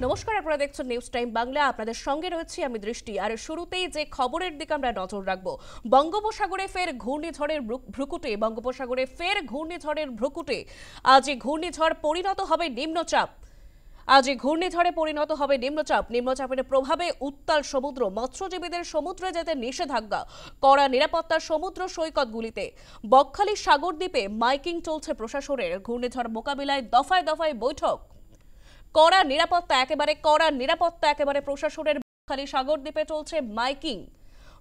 নমস্কার, আপনারা দেখছেন নিউজ টাইম বাংলা। আপনাদের সঙ্গে রয়েছি আমি দৃষ্টি। আর শুরুতেই যে খবরের দিকে আমরা নজর রাখবো, বঙ্গোপসাগরে ফের ঘূর্ণিঝড়ের ভ্রুকুটে। বঙ্গোপসাগরে ফের ঘূর্ণিঝড়ের ভ্রুকুটে। আজ এই ঘূর্ণিঝড় পরিণত হবে নিম্নচাপ। আজ এই ঘূর্ণিঝড়ে পরিণত হবে নিম্নচাপ। নিম্নচাপের প্রভাবে উত্তাল সমুদ্র, মৎস্যজীবীদের সমুদ্রে যেতে নিষেধাজ্ঞা, কড়া নিরাপত্তা সমুদ্র সৈকতগুলিতে। বকখালি সাগর দ্বীপে মাইকিং চলছে প্রশাসনের। ঘূর্ণিঝড় মোকাবিলায় দফায় দফায় বৈঠক। কড়া নিরাপত্তা একেবারে প্রশাসনের। বকখালি সাগর দ্বীপে চলছে মাইকিং।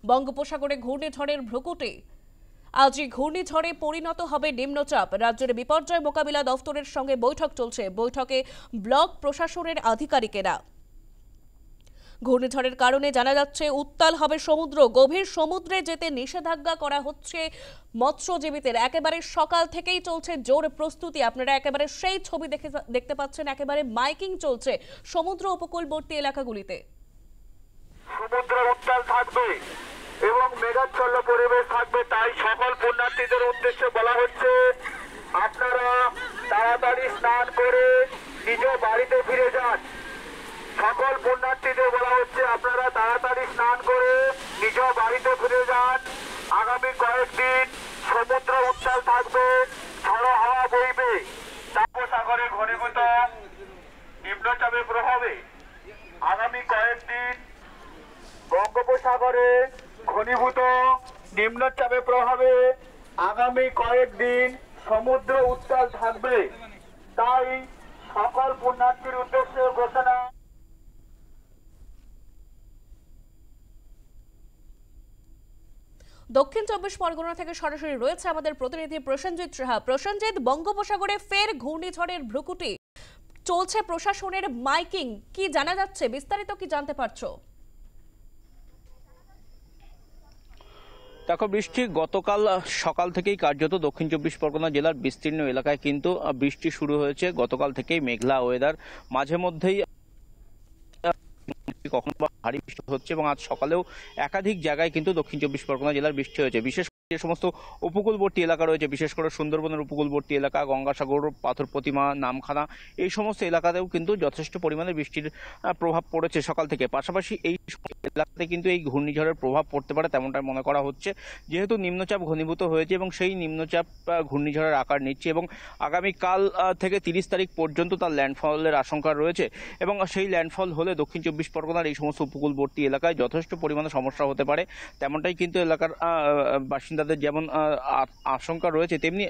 বঙ্গোপসাগরে ঘূর্ণিঝড়ের ভ্রুকুটে। আজ এই ঘূর্ণিঝড়ে পরিণত হবে নিম্নচাপ। রাজ্যের বিপর্যয় মোকাবিলা দফতরের সঙ্গে বৈঠক চলছে। বৈঠকে ব্লক প্রশাসনের আধিকারিকেরা। ঘূর্ণিঝড়ের কারণে জানা যাচ্ছে উত্তাল হবে সমুদ্র। গভীর সমুদ্রে যেতে নিষেধাজ্ঞা করা হচ্ছে মৎস্যজীবীদের। একেবারে সকাল থেকেই চলছে জোর প্রস্তুতি। আপনারা একেবারে সেই ছবি দেখতে পাচ্ছেন। একেবারে মাইকিং চলছে সমুদ্র উপকূলবর্তী এলাকাগুলিতে। সমুদ্র উত্তাল থাকবে এবং মেঘাচ্ছন্ন পরিবেশ থাকবে, তাই সকল পুণ্যার্থীদের উদ্দেশ্যে বলা হচ্ছে আপনারা তাড়াতাড়ি স্নান করে নিজ বাড়িতে ফিরে যান। সকল পুণ্যার্থীদের বলা হচ্ছে আপনারা তাড়াতাড়ি স্নান করে নিজ বাড়িতে ফিরে যান। আগামী কয়েকদিন সমুদ্র উত্তাল থাকবে, ঝড়ো হাওয়া বইবে। বঙ্গোপসাগরে ঘনীভূত নিম্নচাপের প্রভাবে আগামী কয়েকদিন বঙ্গোপসাগরে ঘনীভূত নিম্নচাপের প্রভাবে আগামী কয়েকদিন সমুদ্র উত্তাল থাকবে, তাই সকল পুণ্যার্থীর উদ্দেশ্যে ঘোষণা। দক্ষিণ চব্বিশ পরগনা থেকে সরাসরি রয়েছে আমাদের প্রতিনিধি প্রসেনজিৎ সাহা। প্রসেনজিৎ, বঙ্গোপসাগরে ফের ঘূর্ণিঝড়ের ভ্রুকুটি, চলছে প্রশাসনের মাইকিং, কি জানা যাচ্ছে? বিস্তারিত কি জানতে পারছো? দেখো বৃষ্টি, গতকাল সকাল থেকেই কার্যত দক্ষিণ চব্বিশ পরগনা জেলার বিস্তীর্ণ এলাকায় কিন্তু বৃষ্টি শুরু হয়েছে। গতকাল থেকেই মেঘলা ওয়েদার, মাঝে মধ্যেই কখনো বা ভারী বৃষ্টি হচ্ছে এবং আজ সকালেও একাধিক জায়গায় কিন্তু দক্ষিণ চব্বিশ পরগনা জেলার বৃষ্টি হয়েছে। বিশেষ যে সমস্ত উপকূলবর্তী এলাকা রয়েছে, বিশেষ করে সুন্দরবনের উপকূলবর্তী এলাকা, গঙ্গাসাগর, পাথর প্রতিমা, নামখানা, এই সমস্ত এলাকাতেও কিন্তু যথেষ্ট পরিমাণে বৃষ্টির প্রভাব পড়েছে সকাল থেকে। পাশাপাশি এই এলাকাতে কিন্তু এই ঘূর্ণিঝড়ের প্রভাব পড়তে পারে তেমনটাই মনে করা হচ্ছে, যেহেতু নিম্নচাপ ঘনীভূত হয়েছে এবং সেই নিম্নচাপ ঘূর্ণিঝড়ের আকার নিচ্ছে এবং আগামীকাল থেকে 30 তারিখ পর্যন্ত তার ল্যান্ডফলের আশঙ্কা রয়েছে। এবং সেই ল্যান্ডফল হলে দক্ষিণ চব্বিশ পরগনার এই সমস্ত উপকূলবর্তী এলাকায় যথেষ্ট পরিমাণে সমস্যা হতে পারে, তেমনটাই কিন্তু এলাকার বাসিন্দাদের যেমন আশঙ্কা রয়েছে, তেমনি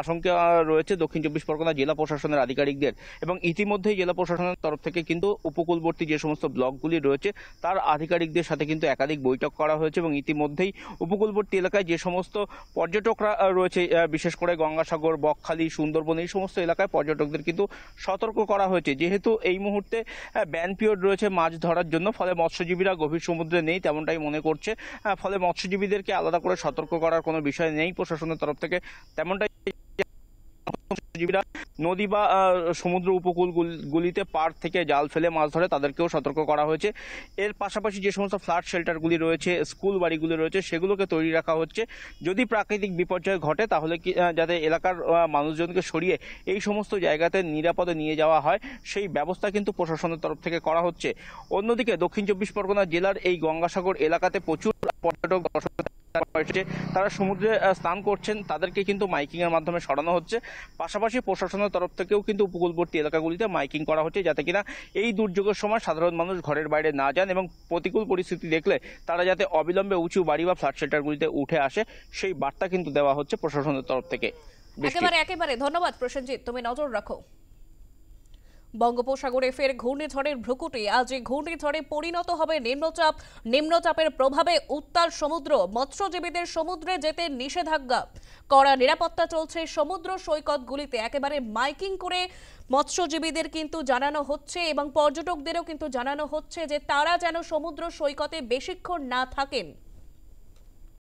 আশঙ্কা রয়েছে দক্ষিণ চব্বিশ পরগনা জেলা প্রশাসনের আধিকারিকদের। এবং ইতিমধ্যেই জেলা প্রশাসনের তরফ থেকে কিন্তু উপকূলবর্তী যে সমস্ত ব্লকগুলি রয়েছে তার আধিকারিকদের সাথে কিন্তু একাধিক বৈঠক করা হয়েছে এবং ইতিমধ্যেই উপকূলবর্তী এলাকায় যে সমস্ত পর্যটকরা রয়েছে, বিশেষ করে গঙ্গাসাগর, বকখালি, সুন্দরবন, এই সমস্ত এলাকায় পর্যটকদের কিন্তু সতর্ক করা হয়েছে। যেহেতু এই মুহূর্তে ব্যান পিরিয়ড রয়েছে মাছ ধরার জন্য, ফলে মৎস্যজীবীরা গভীর সমুদ্রে নেই তেমনটাই মনে করছে। ফলে মৎস্যজীবীদেরকে আলাদা করে সতর্ক করার কোনো বিষয় নেই প্রশাসনের তরফ থেকে, তেমনটাই মৎস্যজীবীরা নদী বা সমুদ্র উপকূলগুলিতে পাড় থেকে জাল ফেলে মাছ ধরে তাদেরকেও সতর্ক করা হয়েছে। এর পাশাপাশি যে সমস্ত ফ্ল্যাট শেল্টারগুলি রয়েছে, স্কুল বাড়িগুলি রয়েছে, সেগুলোকে তৈরি রাখা হচ্ছে। যদি প্রাকৃতিক বিপর্যয় ঘটে তাহলে কি যাতে এলাকার মানুষজনকে সরিয়ে এই সমস্ত জায়গাতে নিরাপদে নিয়ে যাওয়া হয়, সেই ব্যবস্থা কিন্তু প্রশাসনের তরফ থেকে করা হচ্ছে। অন্যদিকে দক্ষিণ চব্বিশ পরগনা জেলার এই গঙ্গাসাগর এলাকাতে প্রচুর পর্যটক তারা সমুদ্রে স্নান করছেন, তাদেরকে কিন্তু মাইকিং এর মাধ্যমে সরানো হচ্ছে। পাশাপাশি প্রশাসনের তরফ থেকেও কিন্তু উপকূলবর্তী এলাকাগুলিতে মাইকিং করা হচ্ছে, যাতে কিনা এই দুর্যোগের সময় সাধারণ মানুষ ঘরের বাইরে না যান এবং প্রতিকূল পরিস্থিতি দেখলে তারা যাতে অবিলম্বে উঁচু বাড়ি বা ফ্ল্যাট শেল্টারগুলিতে উঠে আসে, সেই বার্তা কিন্তু দেওয়া হচ্ছে প্রশাসনের তরফ থেকে। একেবারে ধন্যবাদ প্রসেনজিৎ, তুমি নজর রাখো। বঙ্গোপসাগরে ফের ঘূর্ণিঝড়ের ভ্রুকুটি। আজ এই ঘূর্ণিঝড়ে পরিণত হবে নিম্নচাপ। নিম্নচাপের প্রভাবে উত্তাল সমুদ্র, মৎস্যজীবীদের সমুদ্রে যেতে নিষেধাজ্ঞা, কড়া নিরাপত্তা চলছে সমুদ্র সৈকতগুলিতে। একেবারে মাইকিং করে মৎস্যজীবীদের কিন্তু জানানো হচ্ছে এবং পর্যটকদেরও কিন্তু জানানো হচ্ছে যে তারা যেন সমুদ্র সৈকতে বেশিক্ষণ না থাকেন।